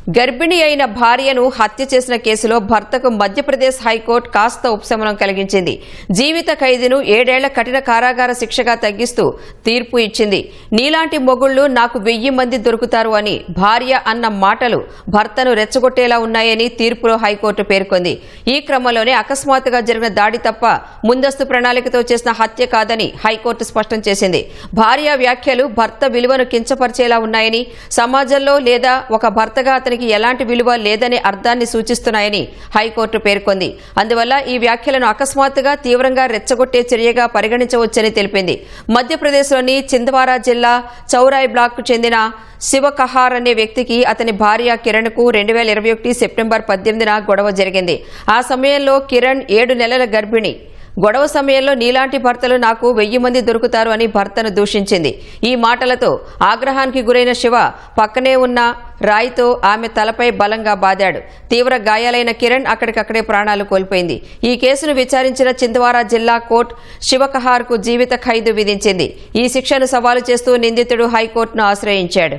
గర్భిణి అయిన భార్యను హత్య చేసిన కేసులో భర్తకు మధ్యప్రదేశ్ హైకోర్టు కాస్త ఉపశమనం కలిగించింది. జీవిత ఖైదును 7 ఏళ్ల కఠిన కారాగార శిక్షగా తగ్గిస్తూ తీర్పు ఇచ్చింది. నీలాంటి మొగుళ్లు నాకు 1000 మంది దొరుకుతారు అని భార్య అన్న మాటలు భర్తను రెచ్చగొట్టేలా ఉన్నాయని తీర్పులో హైకోర్టు పేర్కొంది. ఈ క్రమంలోనే అకస్మాత్తుగా జరిగిన దాడి తప్ప ముందస్తు ప్రణాళికతో చేసిన హత్య కాదని హైకోర్టు స్పష్టం చేసింది. భార్య వ్యాఖ్యలు భర్త విలువను కించపరిచేలా ఉన్నాయని, సమాజంలో లేదా ఒక భర్తగా అతనికి ఎలాంటి విలువ లేదనే అర్థాన్ని సూచిస్తున్నాయని హైకోర్టు పేర్కొంది. అందువల్ల ఈ వ్యాఖ్యలను అకస్మాత్తుగా తీవ్రంగా రెచ్చగొట్టే చర్యగా పరిగణించవచ్చని తెలిపింది. మధ్యప్రదేశ్లోని చిందవారా జిల్లా చౌరాయ్ బ్లాక్కు చెందిన శివ కహార్ అనే వ్యక్తికి అతని భార్య కిరణ్కు 2021 సెప్టెంబర్ 18న గొడవ జరిగింది. ఆ సమయంలో కిరణ్ 7 నెలల గర్భిణి. గొడవ సమయంలో నీలాంటి భర్తలు నాకు 1000 మంది దొరుకుతారు అని భర్తను దూషించింది. ఈ మాటలతో ఆగ్రహానికి గురైన శివ పక్కనే ఉన్న రాయితో ఆమె తలపై బలంగా బాదాడు. తీవ్ర గాయాలైన కిరణ్ అక్కడికక్కడే ప్రాణాలు కోల్పోయింది. ఈ కేసును విచారించిన చిందవారా జిల్లా కోర్టు శివకహార్కు జీవిత ఖైదు విధించింది. ఈ శిక్షను సవాలు చేస్తూ నిందితుడు హైకోర్టును ఆశ్రయించాడు.